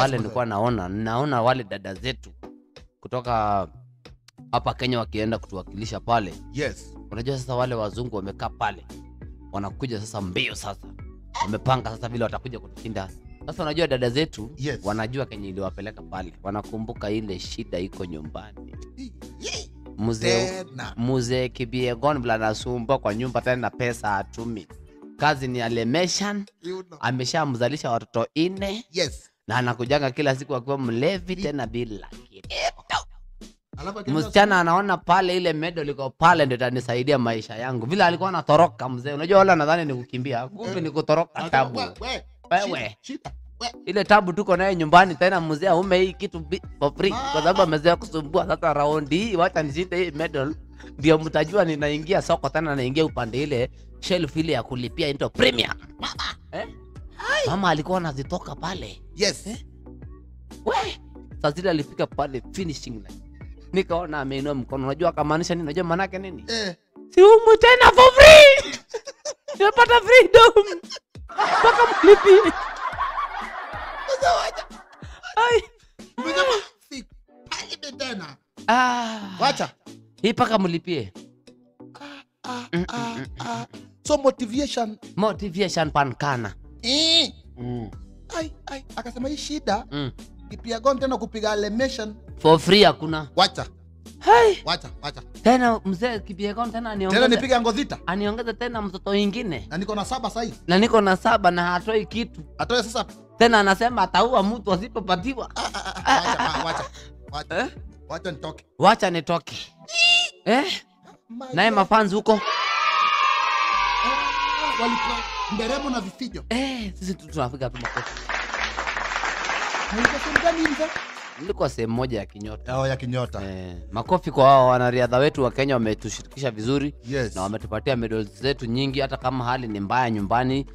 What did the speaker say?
pale nilikuwa naona wale dada zetu kutoka hapa Kenya wakienda kutuwakilisha pale. Yes. Unajua sasa wale wazungu wamekaa pale. Wanakuja sasa mbio sasa. Wamepanga sasa vile watakuja kutushinda. Sasa unajua dada zetu wanajua Kenya iliwapeleka pale. Wanakumbuka ile shida iko nyumbani. Mzee Kipyegon bila nasumba kwa nyumba tena na pesa hatumi. Kazi ni alemeshan. Ameshamzalisha watoto 4. Yes. Na anakujanga kila siku akiwa mlevi tena bila kitu. Msichana anaona pale ile medal iko pale ndio itanisaidia maisha yangu. Vile alikuwa anatoroka mzee. Unajua wala nadhani ni kukimbia. Kumbe ni kutoroka tabu. Wewe. Ile tabu tuko naye nyumbani tena mzee ume hii kitu for free kwa sababu amezoea kusumbua. Sasa round hii wacha nishite hii medal ndio mtajua ninaingia soko tena naingia upande ile shelf ile ya kulipia into premium. Mama alikuwa anazitoka pale. Yes. Sasa zile alifika pale finishing line. Nikaona ameinua mkono. Unajua akamaanisha nini? Unajua maana yake nini? Si umu tena for free. Nimepata freedom. Paka mlipie. Ai. Umesema pale tena. Wacha. Hii paka mlipie. So motivation pankana. Akasema hii shida. Kipyegon tena kupiga animation for free hakuna. Wacha. Wacha. Tena mzee Kipyegon tena aniongeza. Tena nipiga ngozita. Aniongeza tena mtoto mwingine. Na niko na 7 sasa hivi. Na niko na 7 na hatoi kitu. Atoe sasa. Tena anasema ataua mtu asipopatiwa. Wacha. Wacha nitoke. Wacha nitoke. Naye mafans huko. Walikuwa nderemo na vifijo. Sisi tunafika tu makofi. Nilikuwa sehemu moja ya Kinyota. Ya Kinyota. Makofi kwa hao wanariadha wetu wa Kenya wametushirikisha vizuri. Yes. Na wametupatia medals zetu nyingi hata kama hali ni mbaya nyumbani.